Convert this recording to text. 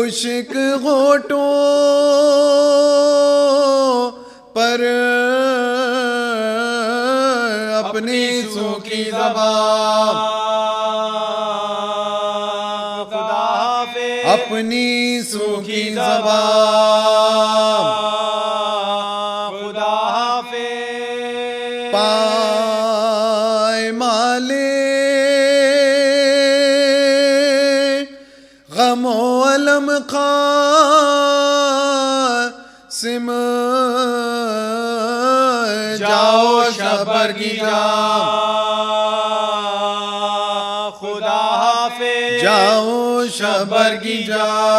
खुश्क होठों पर अपनी सूखी ज़बान, खुदा हाफिज़ अपनी सूखी ज़बान, खुदा हाफिज़ पायमाले गमो अलम क़ासिम जाओ शबर की जाम, खुदा हाफिज़ जाओ शबर की जाम।